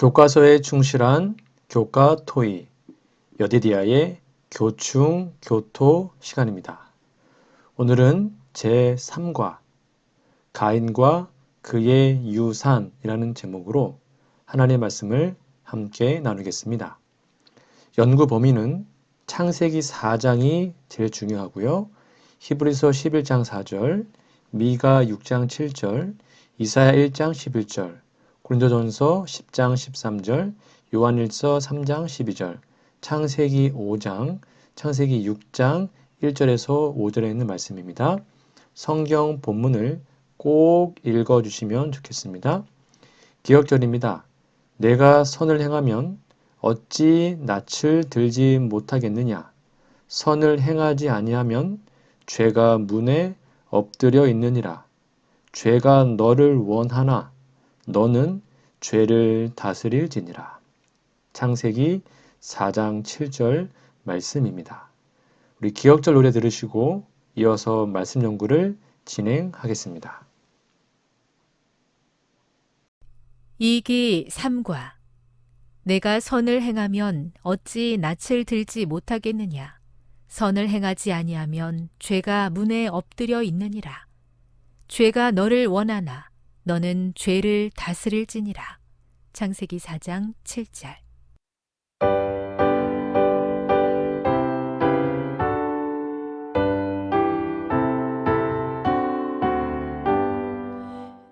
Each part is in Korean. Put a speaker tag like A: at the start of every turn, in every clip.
A: 교과서에 충실한 교과 토의, 여디디아의 교충, 교토 시간입니다. 오늘은 제3과 가인과 그의 유산이라는 제목으로 하나님의 말씀을 함께 나누겠습니다. 연구 범위는 창세기 4장이 제일 중요하고요. 히브리서 11장 4절, 미가 6장 7절, 이사야 1장 11절, 고린도전서 10장 13절, 요한일서 3장 12절, 창세기 5장, 창세기 6장 1절에서 5절에 있는 말씀입니다. 성경 본문을 꼭 읽어주시면 좋겠습니다. 기억절입니다. 내가 선을 행하면 어찌 낯을 들지 못하겠느냐? 선을 행하지 아니하면 죄가 문에 엎드려 있느니라. 죄가 너를 원하나 너는 죄를 다스릴지니라. 창세기 4장 7절 말씀입니다. 우리 기억절 노래 들으시고 이어서 말씀 연구를 진행하겠습니다.
B: 2기 3과 내가 선을 행하면 어찌 낯을 들지 못하겠느냐. 선을 행하지 아니하면 죄가 문에 엎드려 있느니라. 죄가 너를 원하나 너는 죄를 다스릴지니라. 창세기 4장 7절.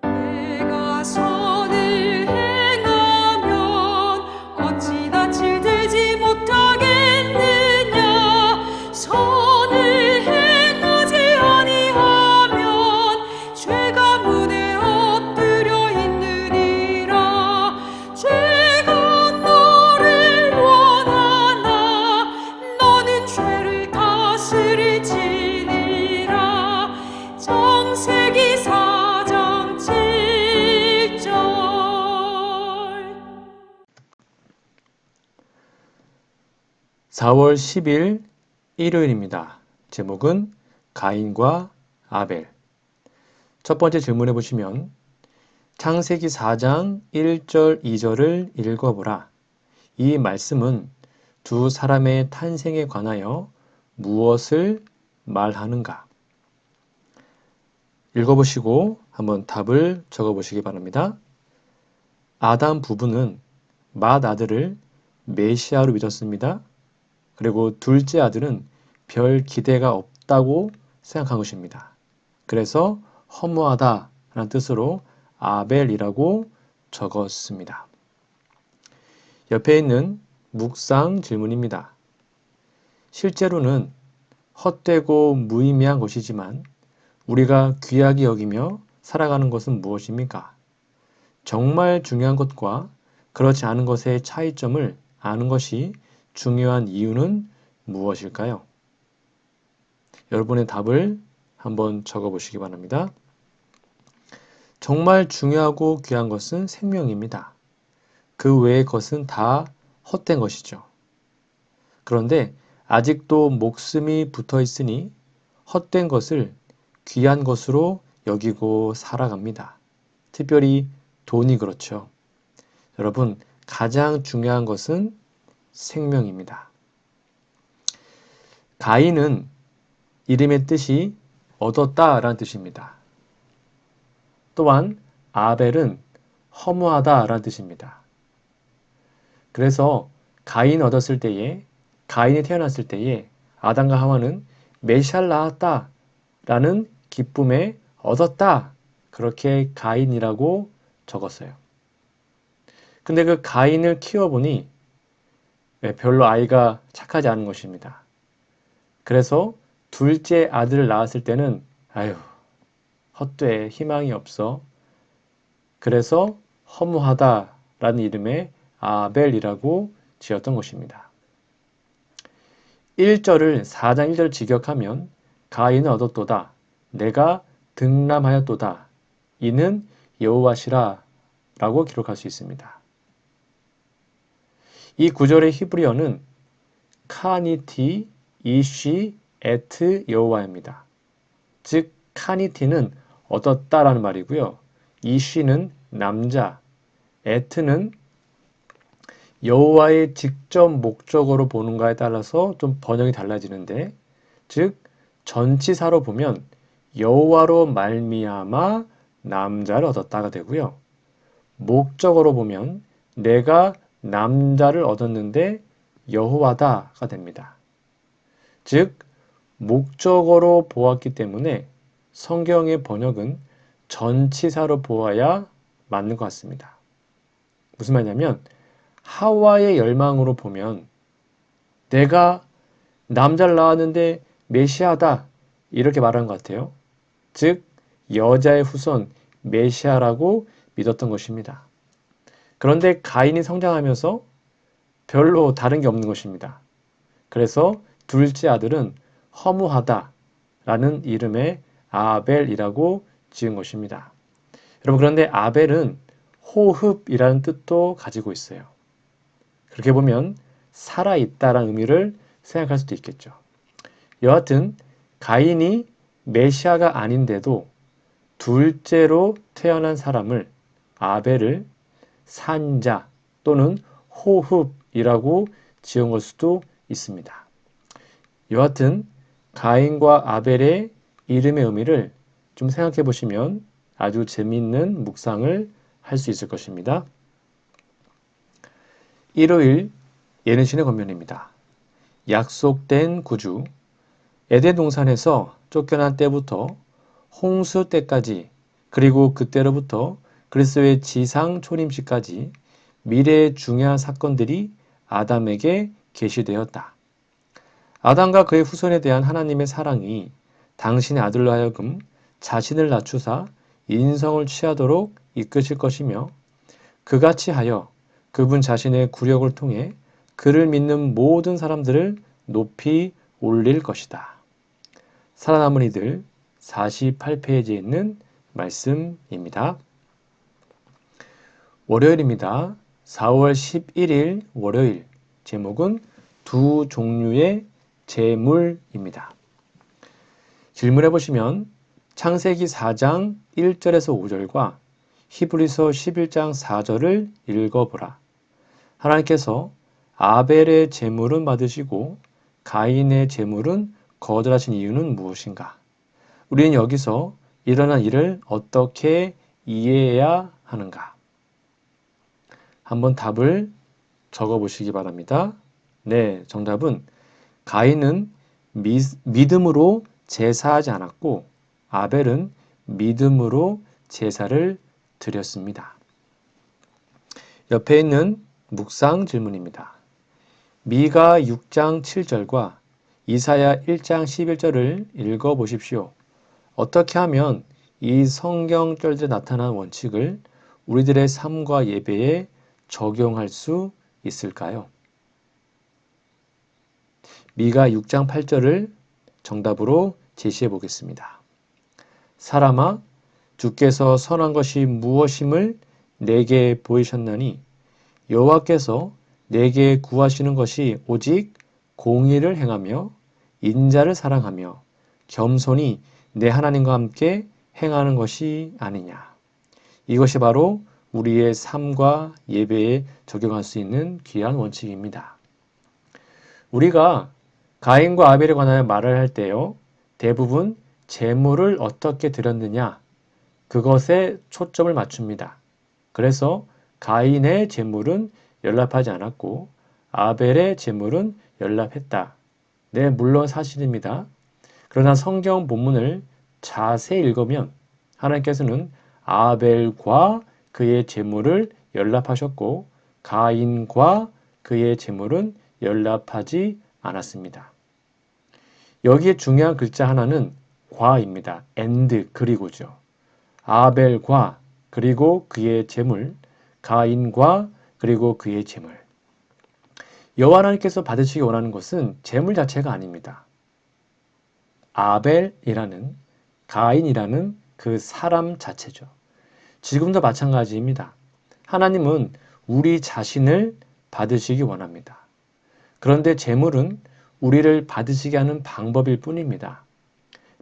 C: 내가 선을 행하면 어찌 낯을 들지 못하겠느냐. 선을 행하지 아니하면 죄가 문에 엎드려 있느니라. 죄가 너를 원하나 너는 죄를 다스릴지니라. 창세기 4장 7절.
A: 4월 10일 일요일입니다. 제목은 가인과 아벨. 첫 번째 질문해 보시면 창세기 4장 1절, 2절을 읽어보라. 이 말씀은 두 사람의 탄생에 관하여 무엇을 말하는가? 읽어보시고 한번 답을 적어보시기 바랍니다. 아담 부부는 맏아들을 메시아로 믿었습니다. 그리고 둘째 아들은 별 기대가 없다고 생각한 것입니다. 그래서 허무하다라는 뜻으로 아벨이라고 적었습니다. 옆에 있는 묵상 질문입니다. 실제로는 헛되고 무의미한 것이지만 우리가 귀하게 여기며 살아가는 것은 무엇입니까? 정말 중요한 것과 그렇지 않은 것의 차이점을 아는 것이 중요한 이유는 무엇일까요? 여러분의 답을 한번 적어보시기 바랍니다. 정말 중요하고 귀한 것은 생명입니다. 그 외의 것은 다 헛된 것이죠. 그런데 아직도 목숨이 붙어 있으니 헛된 것을 귀한 것으로 여기고 살아갑니다. 특별히 돈이 그렇죠. 여러분, 가장 중요한 것은 생명입니다. 가인은 이름의 뜻이 얻었다라는 뜻입니다. 또한 아벨은 허무하다라는 뜻입니다. 그래서 가인이 태어났을 때에 아담과 하와는 메시아를 낳았다라는 기쁨에 얻었다. 그렇게 가인이라고 적었어요. 근데 그 가인을 키워보니 별로 아이가 착하지 않은 것입니다. 그래서 둘째 아들을 낳았을 때는 아유, 헛되에 희망이 없어. 그래서 허무하다라는 이름의 아벨이라고 지었던 것입니다. 1절을 4장 1절 직역하면 가인은 얻었도다. 내가 등남하였도다. 이는 여호와시라 라고 기록할 수 있습니다. 이 구절의 히브리어는 카니티 이쉬 에트 여호와입니다. 즉 카니티는 얻었다라는 말이고요. 이쉬는 남자, 에트는 여호와의 직접 목적어로 보는가에 따라서 좀 번역이 달라지는데, 즉 전치사로 보면 여호와로 말미암아 남자를 얻었다가 되고요. 목적어로 보면 내가 남자를 얻었는데 여호와다가 됩니다. 즉 목적어로 보았기 때문에 성경의 번역은 전치사로 보아야 맞는 것 같습니다. 무슨 말이냐면 하와의 열망으로 보면 내가 남자를 낳았는데 메시아다 이렇게 말하는 것 같아요. 즉 여자의 후손 메시아라고 믿었던 것입니다. 그런데 가인이 성장하면서 별로 다른 게 없는 것입니다. 그래서 둘째 아들은 허무하다라는 이름의 아벨이라고 지은 것입니다. 여러분, 그런데 아벨은 호흡이라는 뜻도 가지고 있어요. 그렇게 보면 살아있다라는 의미를 생각할 수도 있겠죠. 여하튼 가인이 메시아가 아닌데도 둘째로 태어난 사람을, 아벨을 산자 또는 호흡이라고 지은 걸 수도 있습니다. 여하튼 가인과 아벨의 이름의 의미를 좀 생각해 보시면 아주 재미있는 묵상을 할 수 있을 것입니다. 일요일 예능신의 권면입니다. 약속된 구주. 에덴 동산에서 쫓겨난 때부터 홍수 때까지, 그리고 그때로부터 그리스도의 지상 초림시까지 미래의 중요한 사건들이 아담에게 계시되었다. 아담과 그의 후손에 대한 하나님의 사랑이 당신의 아들로 하여금 자신을 낮추사 인성을 취하도록 이끄실 것이며, 그같이 하여 그분 자신의 구력을 통해 그를 믿는 모든 사람들을 높이 올릴 것이다. 살아남은 이들 48페이지에 있는 말씀입니다. 월요일입니다. 4월 11일 월요일. 제목은 두 종류의 재물입니다. 질문해 보시면 창세기 4장 1절에서 5절과 히브리서 11장 4절을 읽어보라. 하나님께서 아벨의 제물은 받으시고 가인의 제물은 거절하신 이유는 무엇인가? 우리는 여기서 일어난 일을 어떻게 이해해야 하는가? 한번 답을 적어보시기 바랍니다. 네, 정답은 가인은 믿음으로 제사하지 않았고 아벨은 믿음으로 제사를 드렸습니다. 옆에 있는 묵상 질문입니다. 미가 6장 7절과 이사야 1장 11절을 읽어보십시오. 어떻게 하면 이 성경절들에 나타난 원칙을 우리들의 삶과 예배에 적용할 수 있을까요? 미가 6장 8절을 정답으로 제시해 보겠습니다. 사람아, 주께서 선한 것이 무엇임을 내게 보이셨나니 여호와께서 내게 구하시는 것이 오직 공의를 행하며 인자를 사랑하며 겸손히 내 하나님과 함께 행하는 것이 아니냐. 이것이 바로 우리의 삶과 예배에 적용할 수 있는 귀한 원칙입니다. 우리가 가인과 아벨에 관하여 말을 할 때요, 대부분 제물을 어떻게 드렸느냐, 그것에 초점을 맞춥니다. 그래서 가인의 제물은 연락하지 않았고 아벨의 제물은 연락했다. 네, 물론 사실입니다. 그러나 성경 본문을 자세히 읽으면 하나님께서는 아벨과 그의 제물을 연락하셨고 가인과 그의 제물은 연락하지 않았습니다. 여기에 중요한 글자 하나는 과입니다. and 그리고죠. 아벨과 그리고 그의 제물, 가인과 그리고 그의 제물. 여호와 하나님께서 받으시기 원하는 것은 제물 자체가 아닙니다. 아벨이라는, 가인이라는 그 사람 자체죠. 지금도 마찬가지입니다. 하나님은 우리 자신을 받으시기 원합니다. 그런데 제물은 우리를 받으시게 하는 방법일 뿐입니다.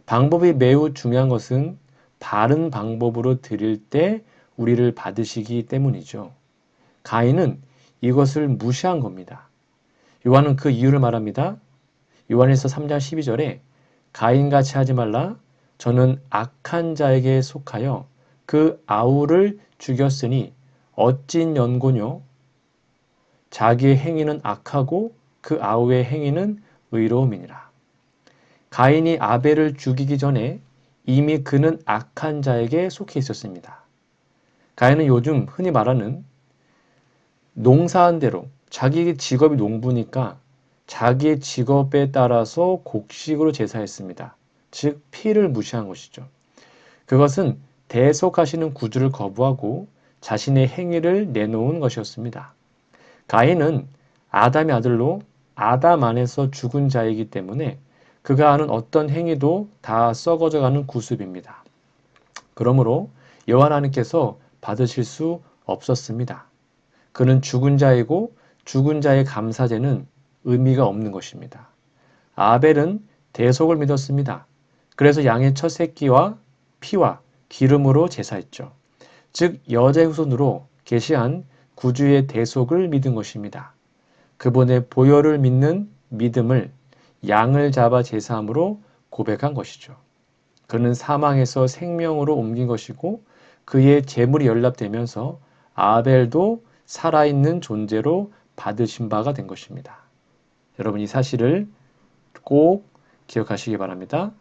A: 방법이 매우 중요한 것은 바른 방법으로 드릴 때 우리를 받으시기 때문이죠. 가인은 이것을 무시한 겁니다. 요한은 그 이유를 말합니다. 요한일서 3장 12절에 가인같이 하지 말라. 저는 악한 자에게 속하여 그 아우를 죽였으니 어찐 연고뇨. 자기의 행위는 악하고 그 아우의 행위는 의로움이니라. 가인이 아벨을 죽이기 전에 이미 그는 악한 자에게 속해 있었습니다. 가인은 요즘 흔히 말하는 농사한 대로 자기의 직업이 농부니까 자기의 직업에 따라서 곡식으로 제사했습니다. 즉 피를 무시한 것이죠. 그것은 대속하시는 구주를 거부하고 자신의 행위를 내놓은 것이었습니다. 가인은 아담의 아들로 아담 안에서 죽은 자이기 때문에 그가 하는 어떤 행위도 다 썩어져가는 구습입니다. 그러므로 여호와 하나님께서 받으실 수 없었습니다. 그는 죽은 자이고 죽은 자의 감사제는 의미가 없는 것입니다. 아벨은 대속을 믿었습니다. 그래서 양의 첫 새끼와 피와 기름으로 제사했죠. 즉 여자의 후손으로 계시한 구주의 대속을 믿은 것입니다. 그분의 보혈을 믿는 믿음을 양을 잡아 제사함으로 고백한 것이죠. 그는 사망에서 생명으로 옮긴 것이고 그의 재물이 연락되면서 아벨도 살아있는 존재로 받으신 바가 된 것입니다. 여러분 이 사실을 꼭 기억하시기 바랍니다.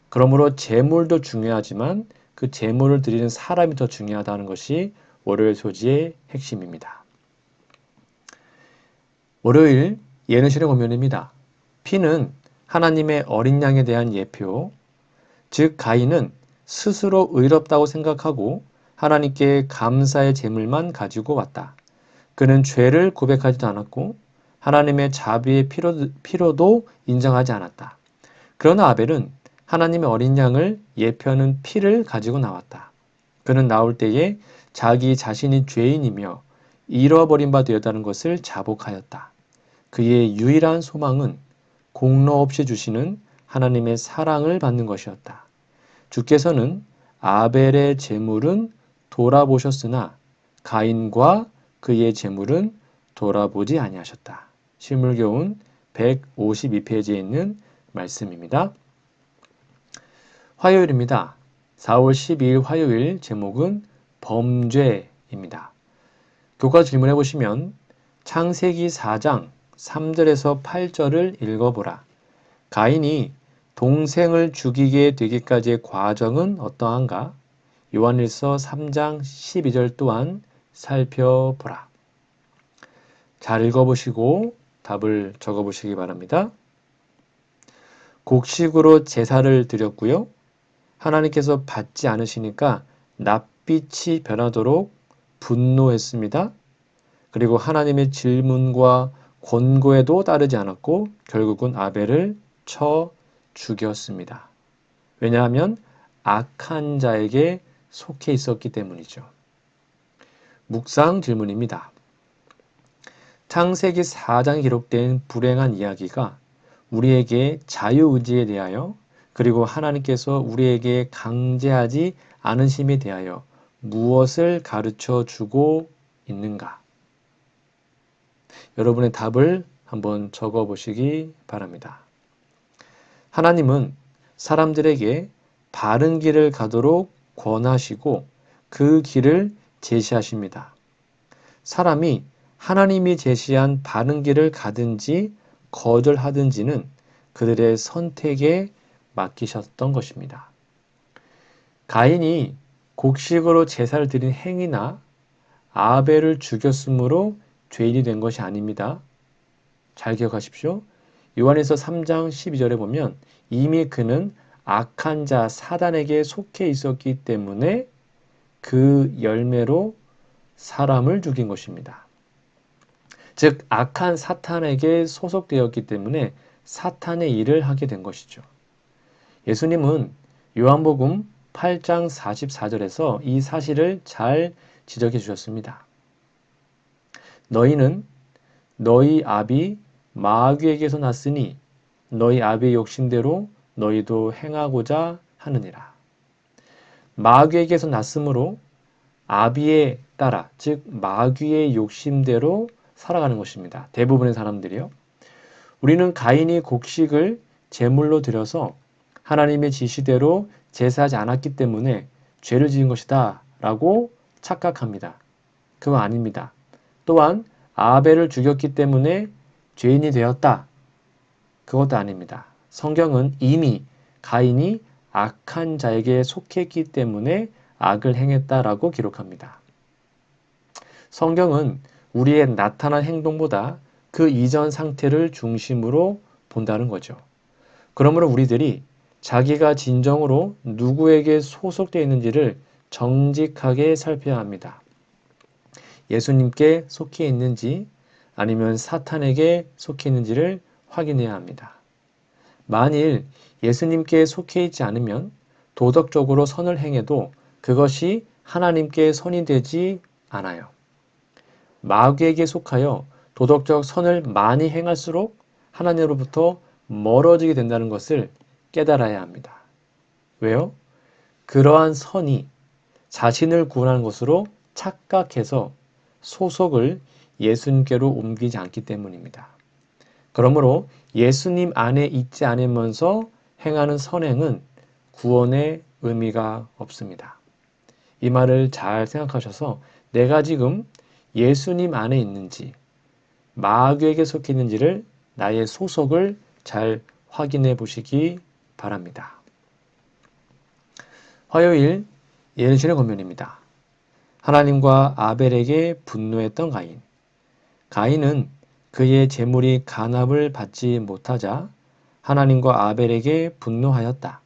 A: 그러므로 재물도 중요하지만 그 재물을 드리는 사람이 더 중요하다는 것이 월요일 소지의 핵심입니다. 월요일 예능실의 권면입니다. 피는 하나님의 어린 양에 대한 예표, 즉 가인은 스스로 의롭다고 생각하고 하나님께 감사의 제물만 가지고 왔다. 그는 죄를 고백하지도 않았고 하나님의 자비의 필요도 인정하지 않았다. 그러나 아벨은 하나님의 어린 양을 예표하는 피를 가지고 나왔다. 그는 나올 때에 자기 자신이 죄인이며 잃어버린 바 되었다는 것을 자복하였다. 그의 유일한 소망은 공로 없이 주시는 하나님의 사랑을 받는 것이었다. 주께서는 아벨의 제물은 돌아보셨으나 가인과 그의 제물은 돌아보지 아니하셨다. 실물교훈 152페이지에 있는 말씀입니다. 화요일입니다. 4월 12일 화요일 제목은 범죄입니다. 교과 질문해 보시면 창세기 4장 3절에서 8절을 읽어보라. 가인이 동생을 죽이게 되기까지의 과정은 어떠한가? 요한일서 3장 12절 또한 살펴보라. 잘 읽어보시고 답을 적어보시기 바랍니다. 곡식으로 제사를 드렸고요. 하나님께서 받지 않으시니까 낯빛이 변하도록 분노했습니다. 그리고 하나님의 질문과 권고에도 따르지 않았고 결국은 아벨을 쳐 죽였습니다. 왜냐하면 악한 자에게 속해 있었기 때문이죠. 묵상 질문입니다. 창세기 4장에 기록된 불행한 이야기가 우리에게 자유의지에 대하여 그리고 하나님께서 우리에게 강제하지 않으심에 대하여 무엇을 가르쳐 주고 있는가? 여러분의 답을 한번 적어 보시기 바랍니다. 하나님은 사람들에게 바른 길을 가도록 권하시고 그 길을 제시하십니다. 사람이 하나님이 제시한 바른 길을 가든지 거절하든지는 그들의 선택에 맡기셨던 것입니다. 가인이 곡식으로 제사를 드린 행위나 아벨을 죽였으므로 죄인이 된 것이 아닙니다. 잘 기억하십시오. 요한일서 3장 12절에 보면 이미 그는 악한 자 사단에게 속해 있었기 때문에 그 열매로 사람을 죽인 것입니다. 즉 악한 사탄에게 소속되었기 때문에 사탄의 일을 하게 된 것이죠. 예수님은 요한복음 8장 44절에서 이 사실을 잘 지적해 주셨습니다. 너희는 너희 아비 마귀에게서 났으니 너희 아비의 욕심대로 너희도 행하고자 하느니라. 마귀에게서 났으므로 아비에 따라 즉 마귀의 욕심대로 살아가는 것입니다. 대부분의 사람들이요. 우리는 가인이 곡식을 제물로 드려서 하나님의 지시대로 제사하지 않았기 때문에 죄를 지은 것이다 라고 착각합니다. 그거 아닙니다. 또한 아벨을 죽였기 때문에 죄인이 되었다. 그것도 아닙니다. 성경은 이미 가인이 악한 자에게 속했기 때문에 악을 행했다라고 기록합니다. 성경은 우리의 나타난 행동보다 그 이전 상태를 중심으로 본다는 거죠. 그러므로 우리들이 자기가 진정으로 누구에게 소속되어 있는지를 정직하게 살펴야 합니다. 예수님께 속해 있는지 아니면 사탄에게 속해 있는지를 확인해야 합니다. 만일 예수님께 속해 있지 않으면 도덕적으로 선을 행해도 그것이 하나님께 선이 되지 않아요. 마귀에게 속하여 도덕적 선을 많이 행할수록 하나님으로부터 멀어지게 된다는 것을 깨달아야 합니다. 왜요? 그러한 선이 자신을 구원하는 것으로 착각해서 소속을 예수님께로 옮기지 않기 때문입니다. 그러므로 예수님 안에 있지 않으면서 행하는 선행은 구원의 의미가 없습니다. 이 말을 잘 생각하셔서 내가 지금 예수님 안에 있는지 마귀에게 속해 있는지를 나의 소속을 잘 확인해 보시기 바랍니다. 화요일 예언신의 권면입니다. 하나님과 아벨에게 분노했던 가인. 가인은 그의 재물이 간합을 받지 못하자 하나님과 아벨에게 분노하였다.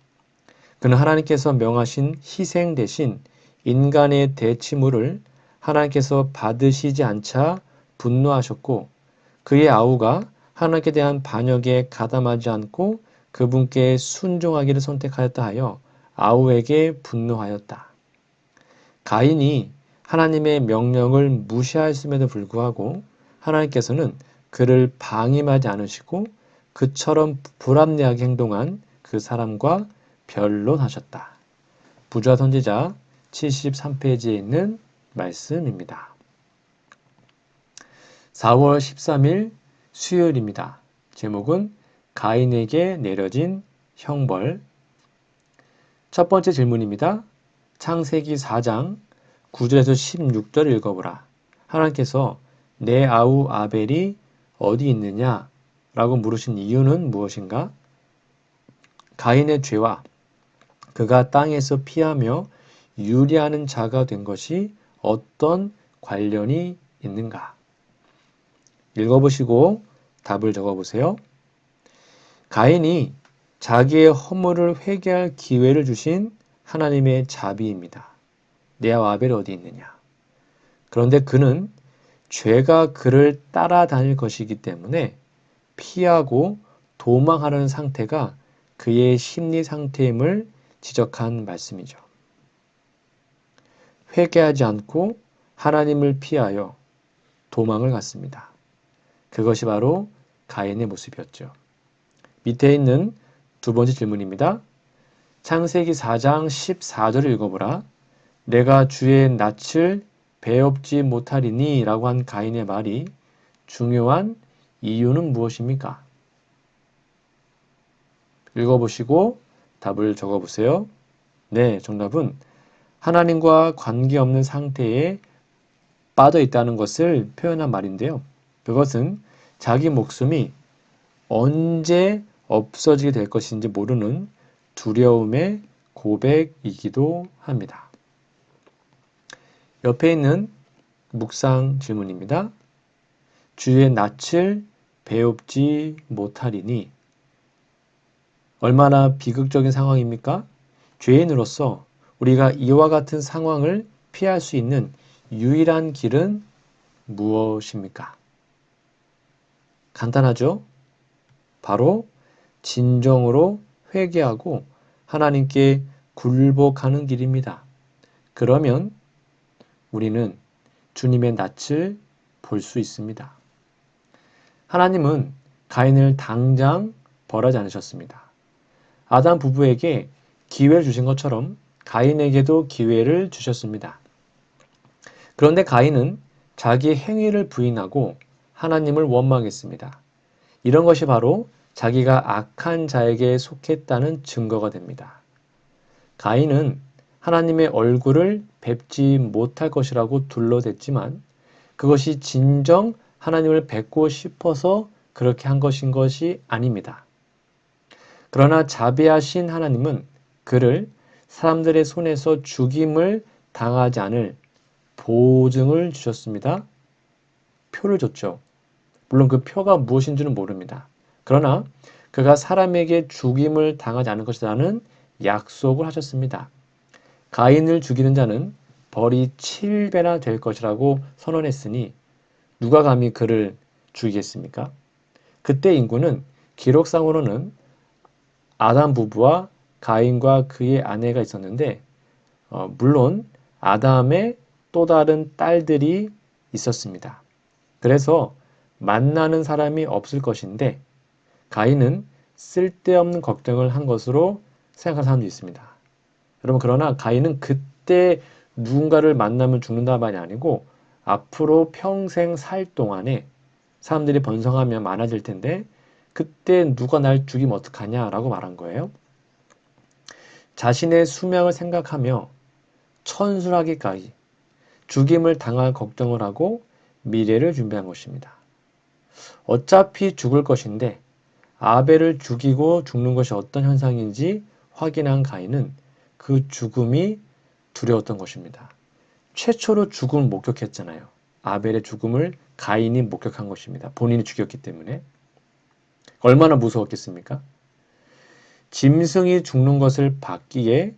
A: 그는 하나님께서 명하신 희생 대신 인간의 대치물을 하나님께서 받으시지 않자 분노하셨고 그의 아우가 하나님께 대한 반역에 가담하지 않고 그분께 순종하기를 선택하였다 하여 아우에게 분노하였다. 가인이 하나님의 명령을 무시하였음에도 불구하고 하나님께서는 그를 방임하지 않으시고 그처럼 불합리하게 행동한 그 사람과 변론하셨다. 부좌 선지자 73페이지에 있는 말씀입니다. 4월 13일 수요일입니다. 제목은 가인에게 내려진 형벌. 첫 번째 질문입니다. 창세기 4장 9절에서 16절 읽어보라. 하나님께서 내 아우 아벨이 어디 있느냐? 라고 물으신 이유는 무엇인가? 가인의 죄와 그가 땅에서 피하며 유리하는 자가 된 것이 어떤 관련이 있는가? 읽어보시고 답을 적어보세요. 가인이 자기의 허물을 회개할 기회를 주신 하나님의 자비입니다. 내 아우 아벨이 어디 있느냐? 그런데 그는 죄가 그를 따라다닐 것이기 때문에 피하고 도망하려는 상태가 그의 심리 상태임을 지적한 말씀이죠. 회개하지 않고 하나님을 피하여 도망을 갔습니다. 그것이 바로 가인의 모습이었죠. 밑에 있는 두 번째 질문입니다. 창세기 4장 14절을 읽어보라. 내가 주의 낯을 배웁지 못하리니 라고 한 가인의 말이 중요한 이유는 무엇입니까? 읽어보시고 답을 적어보세요. 네, 정답은 하나님과 관계없는 상태에 빠져 있다는 것을 표현한 말인데요. 그것은 자기 목숨이 언제 없어지게 될 것인지 모르는 두려움의 고백이기도 합니다. 옆에 있는 묵상 질문입니다. 주의 낯을 배웁지 못하리니 얼마나 비극적인 상황입니까? 죄인으로서 우리가 이와 같은 상황을 피할 수 있는 유일한 길은 무엇입니까? 간단하죠? 바로 진정으로 회개하고 하나님께 굴복하는 길입니다. 그러면 우리는 주님의 낯을 볼 수 있습니다. 하나님은 가인을 당장 벌하지 않으셨습니다. 아담 부부에게 기회를 주신 것처럼 가인에게도 기회를 주셨습니다. 그런데 가인은 자기 행위를 부인하고 하나님을 원망했습니다. 이런 것이 바로 자기가 악한 자에게 속했다는 증거가 됩니다. 가인은 하나님의 얼굴을 뵙지 못할 것이라고 둘러댔지만 그것이 진정 하나님을 뵙고 싶어서 그렇게 한 것이 아닙니다. 그러나 자비하신 하나님은 그를 사람들의 손에서 죽임을 당하지 않을 보증을 주셨습니다. 표를 줬죠. 물론 그 표가 무엇인지는 모릅니다. 그러나 그가 사람에게 죽임을 당하지 않을 것이라는 약속을 하셨습니다. 가인을 죽이는 자는 벌이 7배나 될 것이라고 선언했으니 누가 감히 그를 죽이겠습니까? 그때 인구는 기록상으로는 아담 부부와 가인과 그의 아내가 있었는데 물론 아담의 또 다른 딸들이 있었습니다. 그래서 만나는 사람이 없을 것인데 가인은 쓸데없는 걱정을 한 것으로 생각하는 사람도 있습니다. 여러분 그러나 가인은 그때 누군가를 만나면 죽는다 말이 아니고 앞으로 평생 살 동안에 사람들이 번성하면 많아질 텐데 그때 누가 날 죽이면 어떡하냐라고 말한 거예요. 자신의 수명을 생각하며 천술하기까지 죽임을 당할 걱정을 하고 미래를 준비한 것입니다. 어차피 죽을 것인데 아벨을 죽이고 죽는 것이 어떤 현상인지 확인한 가인은 그 죽음이 두려웠던 것입니다. 최초로 죽음을 목격했잖아요. 아벨의 죽음을 가인이 목격한 것입니다. 본인이 죽였기 때문에. 얼마나 무서웠겠습니까? 짐승이 죽는 것을 봤기에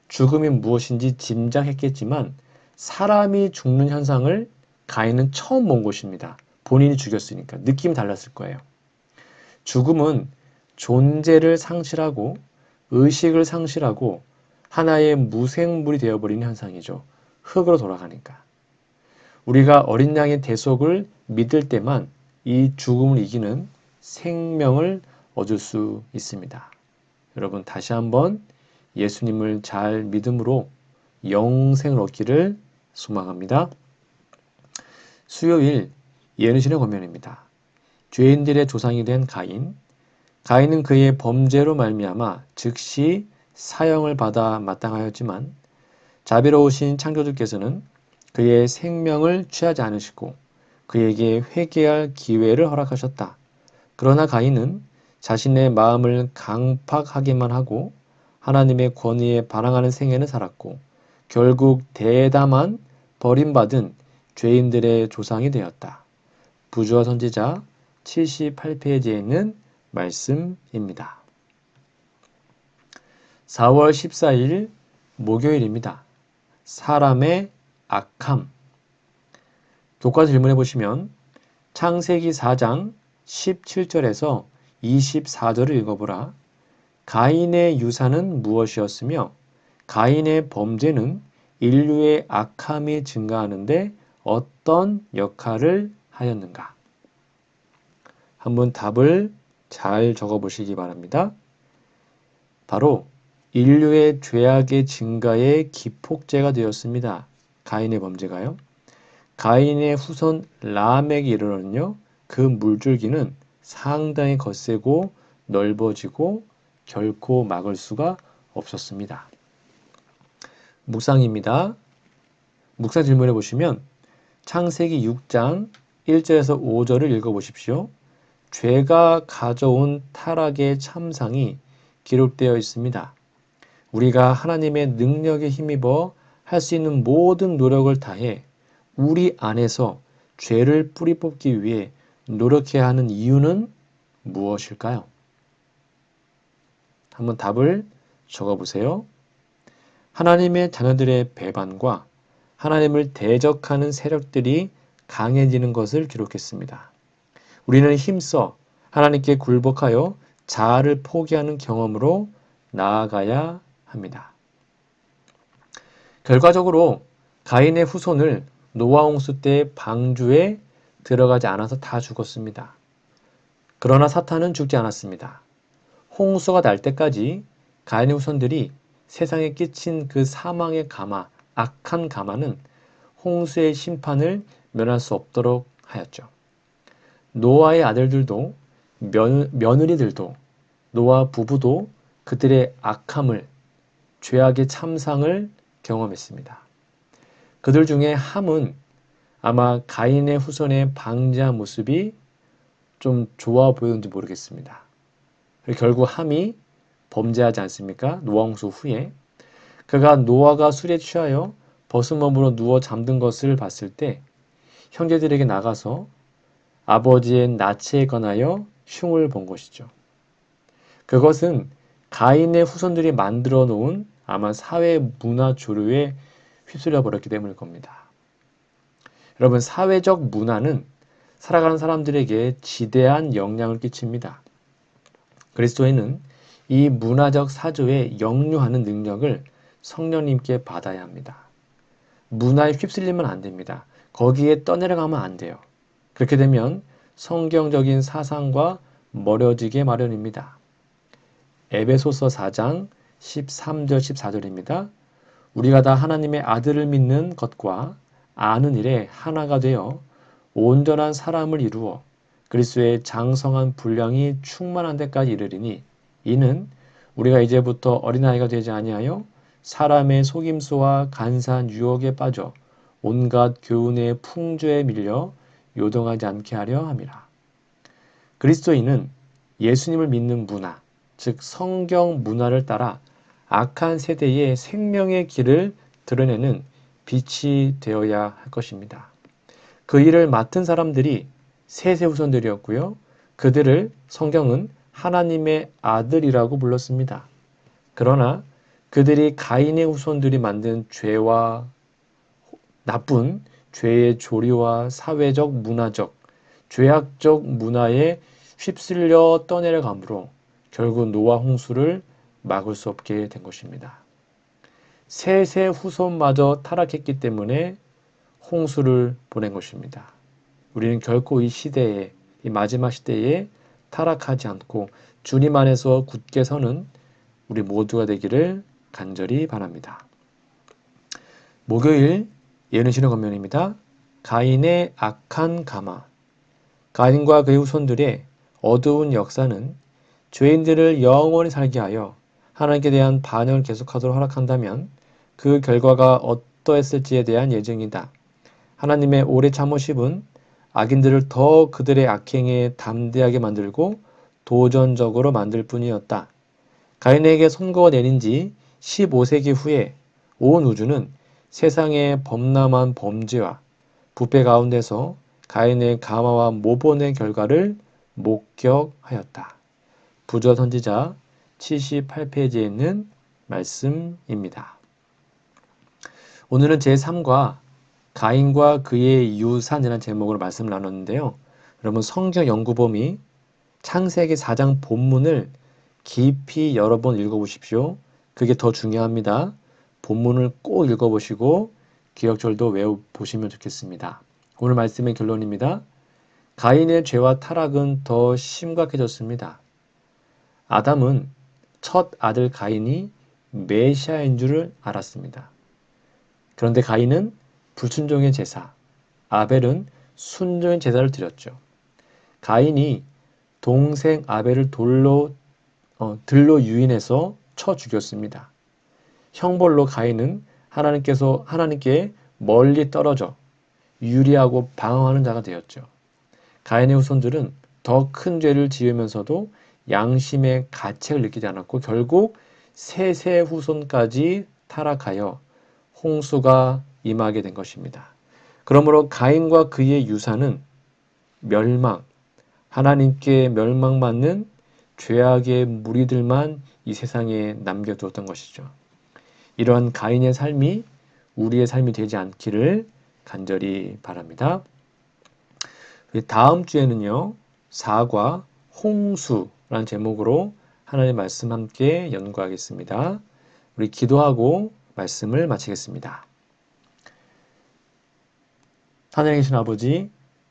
A: 죽음이 무엇인지 짐작했겠지만 사람이 죽는 현상을 가인은 처음 본 것입니다. 본인이 죽였으니까 느낌이 달랐을 거예요. 죽음은 존재를 상실하고 의식을 상실하고 하나의 무생물이 되어버리는 현상이죠. 흙으로 돌아가니까. 우리가 어린 양의 대속을 믿을 때만 이 죽음을 이기는 생명을 얻을 수 있습니다. 여러분 다시 한번 예수님을 잘 믿음으로 영생을 얻기를 소망합니다. 수요일 예언신의 권면입니다. 죄인들의 조상이 된 가인. 가인은 그의 범죄로 말미암아 즉시 사형을 받아 마땅하였지만 자비로우신 창조주께서는 그의 생명을 취하지 않으시고 그에게 회개할 기회를 허락하셨다. 그러나 가인은 자신의 마음을 강팍하기만 하고 하나님의 권위에 반항하는 생애를 살았고 결국 대담한 버림받은 죄인들의 조상이 되었다. 부조와 선지자 78페이지에 있는 말씀입니다. 4월 14일 목요일입니다. 사람의 악함. 교과 질문해 보시면 창세기 4장 17절에서 24절을 읽어보라. 가인의 유산은 무엇이었으며 가인의 범죄는 인류의 악함이 증가하는데 어떤 역할을 하였는가? 한번 답을 잘 적어보시기 바랍니다. 바로 인류의 죄악의 증가의 기폭제가 되었습니다. 가인의 범죄가요. 가인의 후손 라멕이 이르러는요. 그 물줄기는 상당히 거세고 넓어지고 결코 막을 수가 없었습니다. 묵상입니다. 묵상 질문해 보시면 창세기 6장 1절에서 5절을 읽어보십시오. 죄가 가져온 타락의 참상이 기록되어 있습니다. 우리가 하나님의 능력에 힘입어 할 수 있는 모든 노력을 다해 우리 안에서 죄를 뿌리 뽑기 위해 노력해야 하는 이유는 무엇일까요? 한번 답을 적어보세요. 하나님의 자녀들의 배반과 하나님을 대적하는 세력들이 강해지는 것을 기록했습니다. 우리는 힘써 하나님께 굴복하여 자아를 포기하는 경험으로 나아가야 합니다. 결과적으로 가인의 후손을 노아 홍수 때 방주에 들어가지 않아서 다 죽었습니다. 그러나 사탄은 죽지 않았습니다. 홍수가 날 때까지 가인의 후손들이 세상에 끼친 그 사망의 가마, 악한 가마는 홍수의 심판을 면할 수 없도록 하였죠. 노아의 아들들도 며느리들도 노아 부부도 그들의 악함을, 죄악의 참상을 경험했습니다. 그들 중에 함은 아마 가인의 후손의 방자한 모습이 좀 좋아 보였는지 모르겠습니다. 결국 함이 범죄하지 않습니까? 노아 홍수 후에 그가 노아가 술에 취하여 버스멈으로 누워 잠든 것을 봤을 때 형제들에게 나가서 아버지의 나치에 관하여 흉을 본 것이죠. 그것은 가인의 후손들이 만들어 놓은 아마 사회 문화 조류에 휩쓸려 버렸기 때문일 겁니다. 여러분, 사회적 문화는 살아가는 사람들에게 지대한 영향을 끼칩니다. 그리스도인은 이 문화적 사조에 역류하는 능력을 성령님께 받아야 합니다. 문화에 휩쓸리면 안 됩니다. 거기에 떠내려가면 안 돼요. 그렇게 되면 성경적인 사상과 멀어지게 마련입니다. 에베소서 4장 13절 14절입니다. 우리가 다 하나님의 아들을 믿는 것과 아는 일에 하나가 되어 온전한 사람을 이루어 그리스도의 장성한 분량이 충만한 데까지 이르리니 이는 우리가 이제부터 어린아이가 되지 아니하여 사람의 속임수와 간사한 유혹에 빠져 온갖 교훈의 풍조에 밀려 요동하지 않게 하려 함이라. 그리스도인은 예수님을 믿는 문화, 즉 성경 문화를 따라 악한 세대의 생명의 길을 드러내는 빛이 되어야 할 것입니다. 그 일을 맡은 사람들이 셋의 후손들이었고요. 그들을 성경은 하나님의 아들이라고 불렀습니다. 그러나 그들이 가인의 후손들이 만든 죄와 나쁜 죄의 조리와 사회적, 문화적, 죄악적 문화에 휩쓸려 떠내려가므로 결국 노아 홍수를 막을 수 없게 된 것입니다. 셋의 후손마저 타락했기 때문에 홍수를 보낸 것입니다. 우리는 결코 이 시대에, 이 마지막 시대에 타락하지 않고 주님 안에서 굳게 서는 우리 모두가 되기를 간절히 바랍니다. 목요일 예언의 신앙 권면입니다. 가인의 악한 가마. 가인과 그의 후손들의 어두운 역사는 죄인들을 영원히 살게 하여 하나님께 대한 반역을 계속하도록 허락한다면 그 결과가 어떠했을지에 대한 예증이다. 하나님의 오래 참으심은 악인들을 더 그들의 악행에 담대하게 만들고 도전적으로 만들 뿐이었다. 가인에게 선고가 내린 지 15세기 후에 온 우주는 세상의 범람한 범죄와 부패 가운데서 가인의 가마와 모본의 결과를 목격하였다. 부조 선지자 78페이지에 있는 말씀입니다. 오늘은 제3과 가인과 그의 유산이라는 제목으로 말씀을 나눴는데요. 여러분 성경 연구범위 창세기 4장 본문을 깊이 여러 번 읽어보십시오. 그게 더 중요합니다. 본문을 꼭 읽어보시고 기억절도 외워보시면 좋겠습니다. 오늘 말씀의 결론입니다. 가인의 죄와 타락은 더 심각해졌습니다. 아담은 첫 아들 가인이 메시아인 줄을 알았습니다. 그런데 가인은 불순종의 제사, 아벨은 순종의 제사를 드렸죠. 가인이 동생 아벨을 들로 유인해서 쳐 죽였습니다. 형벌로 가인은 하나님께 멀리 떨어져 유리하고 방황하는 자가 되었죠. 가인의 후손들은 더 큰 죄를 지으면서도 양심의 가책을 느끼지 않았고 결국 셋의 후손까지 타락하여 홍수가 임하게 된 것입니다. 그러므로 가인과 그의 유산은 멸망, 하나님께 멸망받는 죄악의 무리들만 이 세상에 남겨두었던 것이죠. 이러한 가인의 삶이 우리의 삶이 되지 않기를 간절히 바랍니다. 다음 주에는요, 사과, 홍수라는 제목으로 하나님의 말씀 함께 연구하겠습니다. 우리 기도하고 말씀을 마치겠습니다. 하늘에 계신 아버지,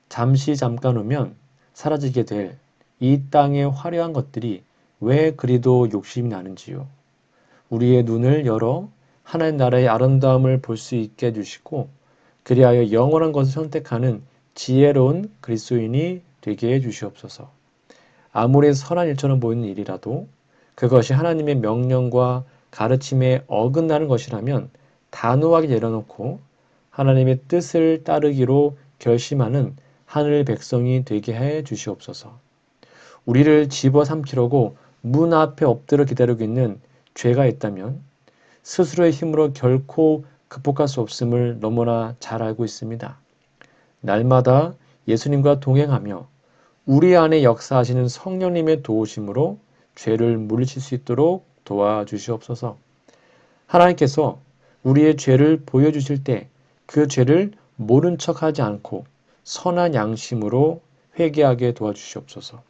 A: 잠깐 후면 사라지게 될 이 땅의 화려한 것들이 왜 그리도 욕심이 나는지요. 우리의 눈을 열어 하나님 나라의 아름다움을 볼 수 있게 해주시고 그리하여 영원한 것을 선택하는 지혜로운 그리스도인이 되게 해주시옵소서. 아무리 선한 일처럼 보이는 일이라도 그것이 하나님의 명령과 가르침에 어긋나는 것이라면 단호하게 내려놓고 하나님의 뜻을 따르기로 결심하는 하늘 백성이 되게 해 주시옵소서. 우리를 집어삼키려고 문 앞에 엎드려 기다리고 있는 죄가 있다면 스스로의 힘으로 결코 극복할 수 없음을 너무나 잘 알고 있습니다. 날마다 예수님과 동행하며 우리 안에 역사하시는 성령님의 도우심으로 죄를 물리칠 수 있도록 도와주시옵소서. 하나님께서 우리의 죄를 보여주실 때 그 죄를 모른 척하지 않고 선한 양심으로 회개하게 도와주시옵소서.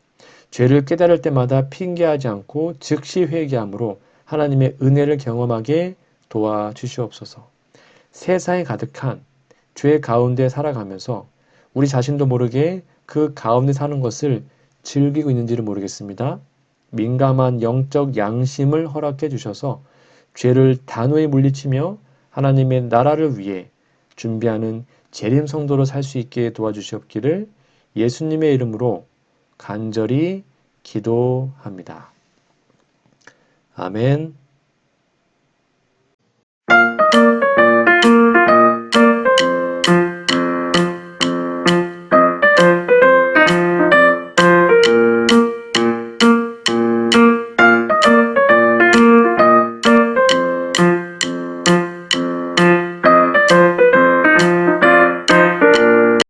A: 죄를 깨달을 때마다 핑계하지 않고 즉시 회개함으로 하나님의 은혜를 경험하게 도와주시옵소서. 세상에 가득한 죄 가운데 살아가면서 우리 자신도 모르게 그 가운데 사는 것을 즐기고 있는지를 모르겠습니다. 민감한 영적 양심을 허락해 주셔서 죄를 단호히 물리치며 하나님의 나라를 위해 준비하는 재림 성도로 살 수 있게 도와주시옵기를 예수님의 이름으로 간절히 기도합니다. 아멘.